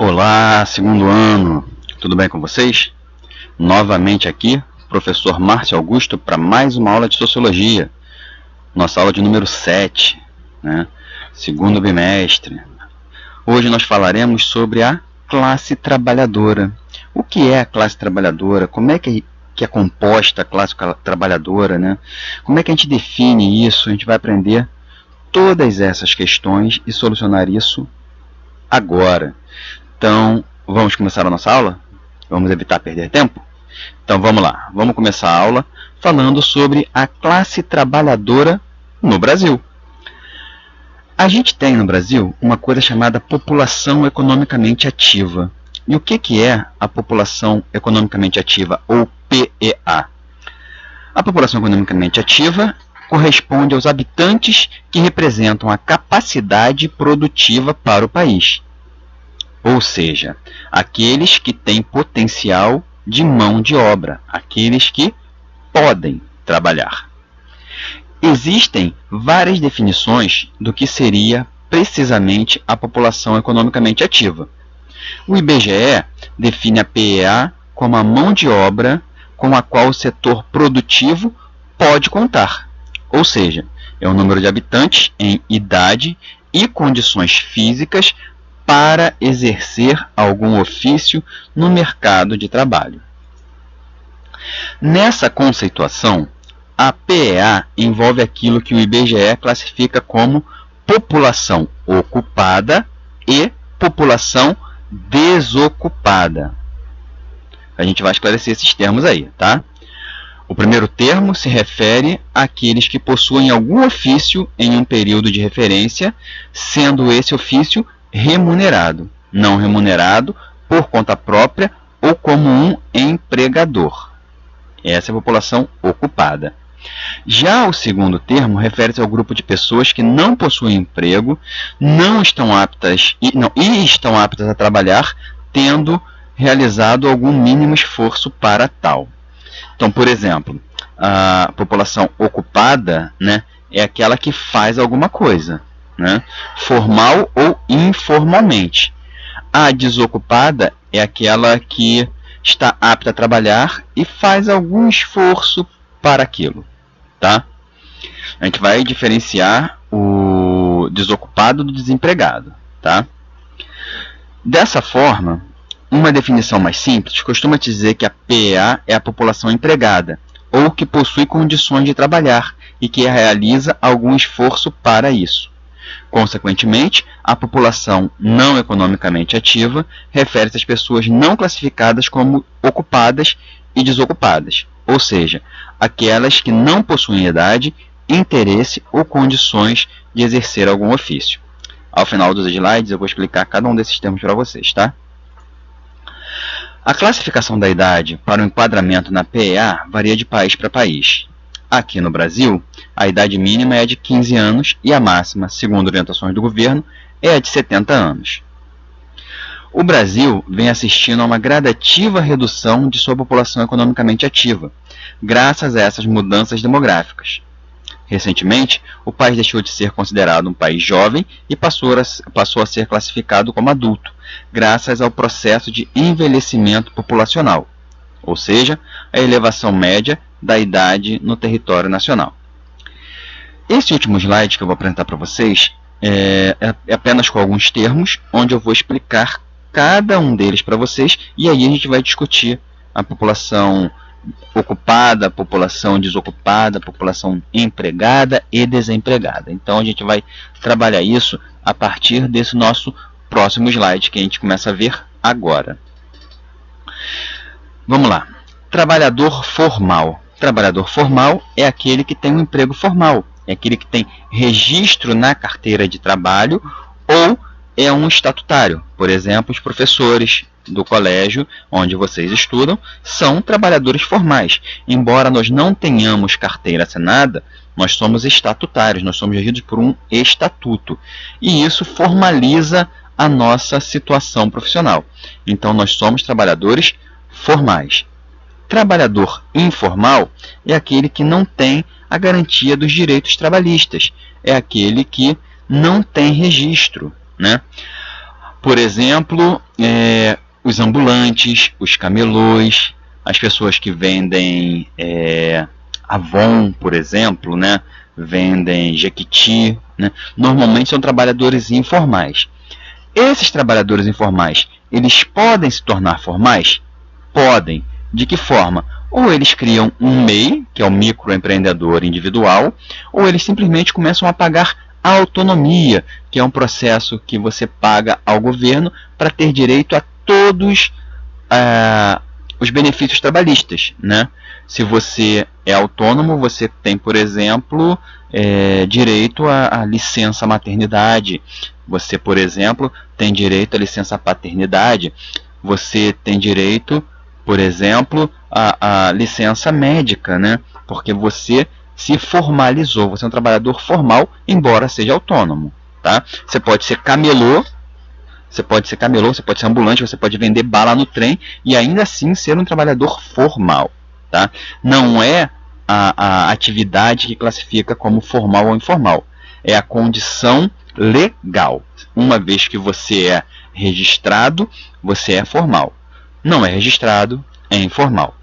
Olá, segundo ano, tudo bem com vocês? Novamente aqui, professor Márcio Augusto para mais uma aula de Sociologia, nossa aula de número 7, né? Segundo bimestre. Hoje nós falaremos sobre a classe trabalhadora. O que é a classe trabalhadora? Como é que é composta a classe trabalhadora, né? Como é que a gente define isso? A gente vai aprender todas essas questões e solucionar isso agora. Então, vamos começar a nossa aula? Vamos evitar perder tempo? Então vamos lá, vamos começar a aula falando sobre a classe trabalhadora no Brasil. A gente tem no Brasil uma coisa chamada população economicamente ativa. E o que é a população economicamente ativa, ou PEA? A população economicamente ativa corresponde aos habitantes que representam a capacidade produtiva para o país. Ou seja, aqueles que têm potencial de mão de obra, aqueles que podem trabalhar. Existem várias definições do que seria precisamente a população economicamente ativa. O IBGE define a PEA como a mão de obra com a qual o setor produtivo pode contar, ou seja, é o número de habitantes em idade e condições físicas para exercer algum ofício no mercado de trabalho. Nessa conceituação, a PEA envolve aquilo que o IBGE classifica como população ocupada e população desocupada. A gente vai esclarecer esses termos aí, tá? O primeiro termo se refere àqueles que possuem algum ofício em um período de referência, sendo esse ofício remunerado, não remunerado, por conta própria ou como um empregador. Essa é a população ocupada. Já o segundo termo refere-se ao grupo de pessoas que não possuem emprego, não estão aptas a trabalhar, tendo realizado algum mínimo esforço para tal. Então, por exemplo, a população ocupada, né, é aquela que faz alguma coisa, né, formal ou informalmente. A desocupada é aquela que está apta a trabalhar e faz algum esforço para aquilo, tá? A gente vai diferenciar o desocupado do desempregado, tá? Dessa forma, uma definição mais simples costuma dizer que a PEA é a população empregada, ou que possui condições de trabalhar e que realiza algum esforço para isso. Consequentemente, a população não economicamente ativa refere-se às pessoas não classificadas como ocupadas e desocupadas, ou seja, aquelas que não possuem idade, interesse ou condições de exercer algum ofício. Ao final dos slides eu vou explicar cada um desses termos para vocês, tá? A classificação da idade para o enquadramento na PEA varia de país para país. Aqui no Brasil, a idade mínima é a de 15 anos e a máxima, segundo orientações do governo, é a de 70 anos. O Brasil vem assistindo a uma gradativa redução de sua população economicamente ativa, graças a essas mudanças demográficas. Recentemente, o país deixou de ser considerado um país jovem e passou a ser classificado como adulto, graças ao processo de envelhecimento populacional, ou seja, a elevação média da idade no território nacional. Esse último slide que eu vou apresentar para vocês é apenas com alguns termos, onde eu vou explicar cada um deles para vocês, e aí a gente vai discutir a população ocupada, população desocupada, população empregada e desempregada. Então a gente vai trabalhar isso a partir desse nosso próximo slide, que a gente começa a ver agora. Vamos lá. Trabalhador formal. Trabalhador formal é aquele que tem um emprego formal, é aquele que tem registro na carteira de trabalho ou é um estatutário. Por exemplo, os professores do colégio onde vocês estudam são trabalhadores formais. Embora nós não tenhamos carteira assinada, nós somos estatutários, nós somos regidos por um estatuto. E isso formaliza a nossa situação profissional. Então, nós somos trabalhadores formais. Trabalhador informal é aquele que não tem a garantia dos direitos trabalhistas. É aquele que não tem registro, né? Por exemplo, os ambulantes, os camelôs, as pessoas que vendem Avon, por exemplo, né? Vendem Jequiti, né? Normalmente são trabalhadores informais. Esses trabalhadores informais, eles podem se tornar formais? Podem. De que forma? Ou eles criam um MEI, que é o microempreendedor individual, ou eles simplesmente começam a pagar a autonomia, que é um processo que você paga ao governo para ter direito a todos os benefícios trabalhistas, né? Se você é autônomo, você tem, por exemplo, direito à licença maternidade. Você, por exemplo, tem direito à licença paternidade. Você tem direito, por exemplo, à licença médica, né? Porque você se formalizou. Você é um trabalhador formal, embora seja autônomo, tá? Você pode ser camelô, você pode ser ambulante, você pode vender bala no trem e ainda assim ser um trabalhador formal, tá? Não é a atividade que classifica como formal ou informal. É a condição legal. Uma vez que você é registrado, você é formal. Não é registrado, é informal.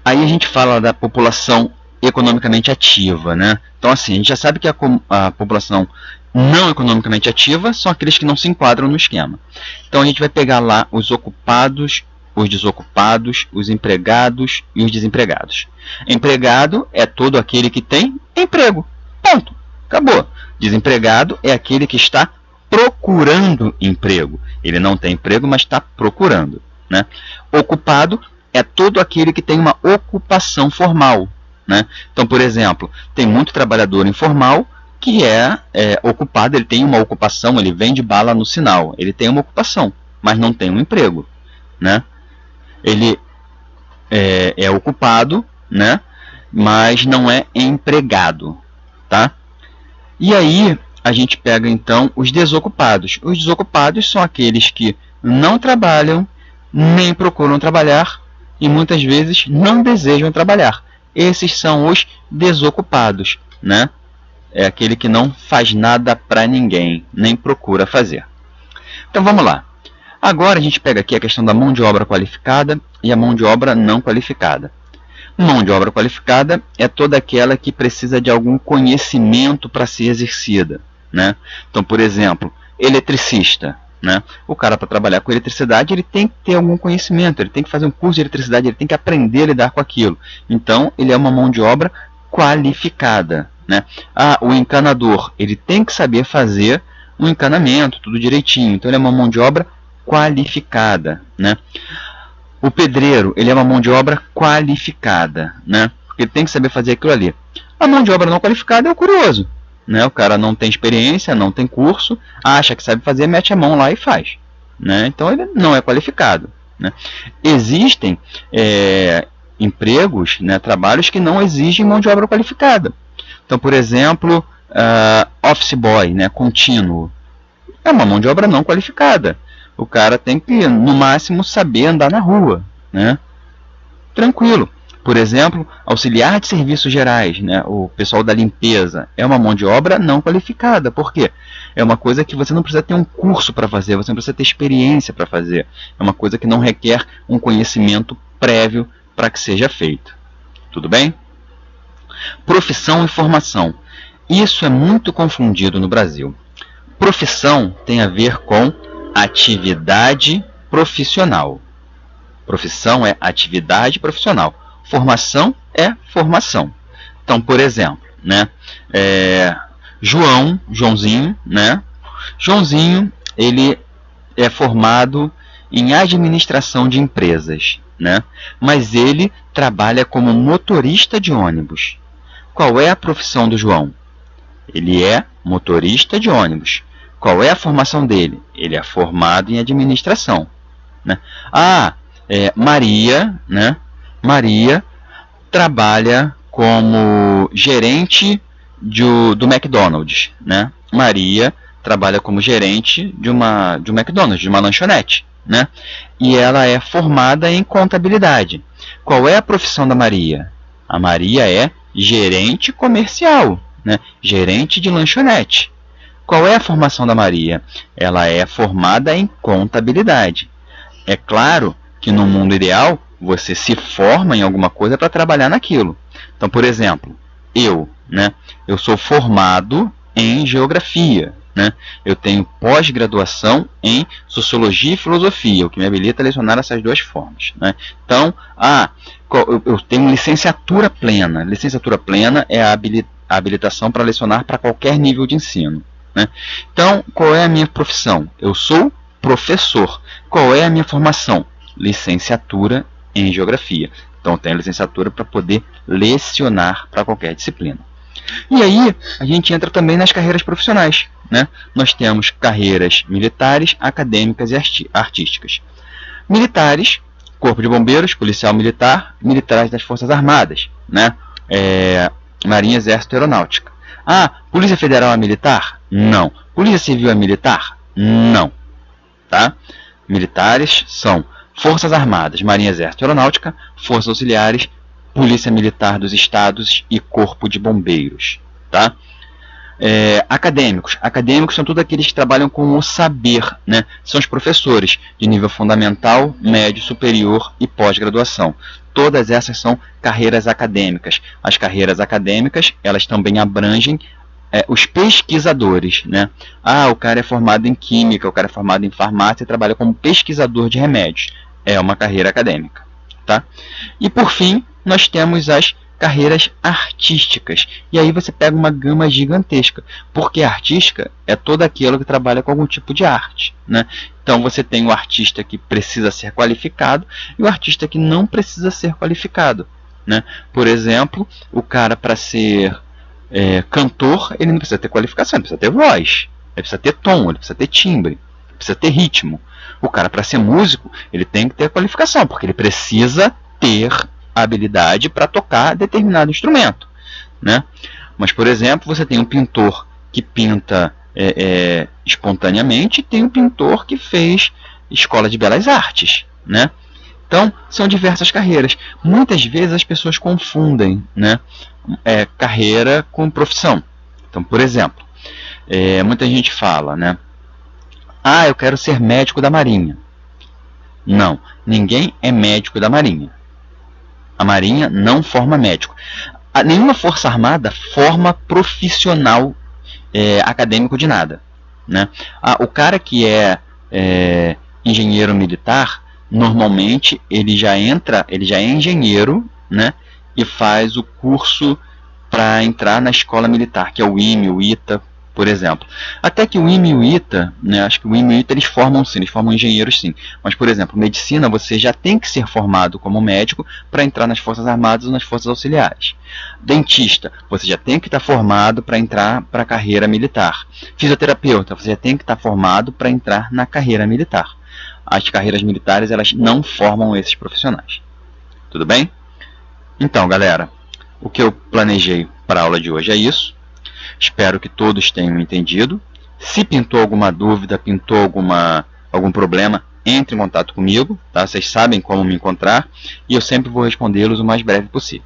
Aí a gente fala da população economicamente ativa, né? Então, assim, a gente já sabe que a população não economicamente ativa são aqueles que não se enquadram no esquema. Então, a gente vai pegar lá os ocupados, os desocupados, os empregados e os desempregados. Empregado é todo aquele que tem emprego. Ponto. Acabou. Desempregado é aquele que está procurando emprego. Ele não tem emprego, mas está procurando, né? Ocupado é todo aquele que tem uma ocupação formal, né? Então, por exemplo, tem muito trabalhador informal que é ocupado, ele tem uma ocupação, ele vende bala no sinal, ele tem uma ocupação, mas não tem um emprego, né? Ele é ocupado, né? Mas não é empregado, tá? E aí a gente pega então os desocupados. Os desocupados são aqueles que não trabalham, nem procuram trabalhar e muitas vezes não desejam trabalhar. Esses são os desocupados, né? É aquele que não faz nada para ninguém, nem procura fazer. Então vamos lá. Agora a gente pega aqui a questão da mão de obra qualificada e a mão de obra não qualificada. Mão de obra qualificada é toda aquela que precisa de algum conhecimento para ser exercida, né? Então, por exemplo, eletricista, né? O cara, para trabalhar com eletricidade, ele tem que ter algum conhecimento, ele tem que fazer um curso de eletricidade, ele tem que aprender a lidar com aquilo. Então, ele é uma mão de obra qualificada, né? O encanador, ele tem que saber fazer um encanamento, tudo direitinho. Então, ele é uma mão de obra qualificada, né? O pedreiro, ele é uma mão de obra qualificada, né? Porque ele tem que saber fazer aquilo ali. A mão de obra não qualificada é o curioso, né? O cara não tem experiência, não tem curso, acha que sabe fazer, mete a mão lá e faz, né? Então ele não é qualificado, né? Existem empregos, né, trabalhos que não exigem mão de obra qualificada. Então, por exemplo, office boy, né, contínuo, é uma mão de obra não qualificada. O cara tem que, no máximo, saber andar na rua, né? Tranquilo. Por exemplo, auxiliar de serviços gerais, né? O pessoal da limpeza, é uma mão de obra não qualificada. Por quê? É uma coisa que você não precisa ter um curso para fazer, você não precisa ter experiência para fazer. É uma coisa que não requer um conhecimento prévio para que seja feito. Tudo bem? Profissão e formação. Isso é muito confundido no Brasil. Profissão tem a ver com atividade profissional. Profissão é atividade profissional. Formação é formação. Então, por exemplo, né, Joãozinho, né? Joãozinho, ele é formado em administração de empresas, né? Mas ele trabalha como motorista de ônibus. Qual é a profissão do João? Ele é motorista de ônibus. Qual é a formação dele? Ele é formado em administração, né? Maria, né? Maria trabalha como gerente do McDonald's, né? Maria trabalha como gerente de um McDonald's, de uma lanchonete, né? E ela é formada em contabilidade. Qual é a profissão da Maria? A Maria é gerente comercial, né? Gerente de lanchonete. Qual é a formação da Maria? Ela é formada em contabilidade. É claro que no mundo ideal você se forma em alguma coisa para trabalhar naquilo. Então, por exemplo, eu sou formado em geografia, né? Eu tenho pós-graduação em sociologia e filosofia, o que me habilita a lecionar essas duas formas, né? Então, eu tenho licenciatura plena. Licenciatura plena é a habilitação para lecionar para qualquer nível de ensino, né? Então, qual é a minha profissão? Eu sou professor. Qual é a minha formação? Licenciatura em geografia. Então, eu tenho licenciatura para poder lecionar para qualquer disciplina. E aí, a gente entra também nas carreiras profissionais, né? Nós temos carreiras militares, acadêmicas e artísticas. Militares, Corpo de Bombeiros, Policial Militar, militares das Forças Armadas, né? Marinha, Exército e Aeronáutica. Polícia Federal é militar? Não. Polícia Civil é militar? Não. Tá? Militares são Forças Armadas, Marinha, Exército e Aeronáutica, Forças Auxiliares, Polícia Militar dos Estados e Corpo de Bombeiros. Tá? Acadêmicos são todos aqueles que trabalham com o saber, né? São os professores de nível fundamental, médio, superior e pós-graduação. Todas essas são carreiras acadêmicas. As carreiras acadêmicas, elas também abrangem os pesquisadores, né? O cara é formado em química, o cara é formado em farmácia e trabalha como pesquisador de remédios. É uma carreira acadêmica, tá? E por fim, nós temos as carreiras artísticas. E aí você pega uma gama gigantesca, porque artística é todo aquele que trabalha com algum tipo de arte, né? Então você tem o artista que precisa ser qualificado e o artista que não precisa ser qualificado, né? Por exemplo, o cara para ser cantor, ele não precisa ter qualificação, ele precisa ter voz, ele precisa ter tom, ele precisa ter timbre, precisa ter ritmo. O cara, para ser músico, ele tem que ter qualificação, porque ele precisa ter a habilidade para tocar determinado instrumento, né? Mas, por exemplo, você tem um pintor que pinta espontaneamente e tem um pintor que fez escola de belas artes, né? Então, são diversas carreiras. Muitas vezes as pessoas confundem, né, carreira com profissão. Então, por exemplo, muita gente fala, né, eu quero ser médico da Marinha. Não, ninguém é médico da Marinha. A Marinha não forma médico. Nenhuma força armada forma profissional acadêmico de nada, né? O cara que é engenheiro militar, normalmente ele já é engenheiro, né? E faz o curso para entrar na escola militar, que é o IME, o ITA, por exemplo. Até que o IME e o ITA, né, acho que o IME e o ITA eles formam engenheiros sim. Mas, por exemplo, medicina você já tem que ser formado como médico para entrar nas Forças Armadas ou nas Forças Auxiliares. Dentista, você já tem que estar formado para entrar para a carreira militar. Fisioterapeuta, você já tem que estar formado para entrar na carreira militar. As carreiras militares, elas não formam esses profissionais. Tudo bem? Então, galera, o que eu planejei para a aula de hoje é isso. Espero que todos tenham entendido. Se pintou alguma dúvida, pintou algum problema, entre em contato comigo, tá? Vocês sabem como me encontrar e eu sempre vou respondê-los o mais breve possível.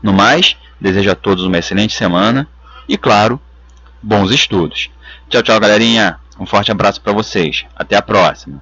No mais, desejo a todos uma excelente semana e, claro, bons estudos. Tchau, tchau, galerinha. Um forte abraço para vocês. Até a próxima.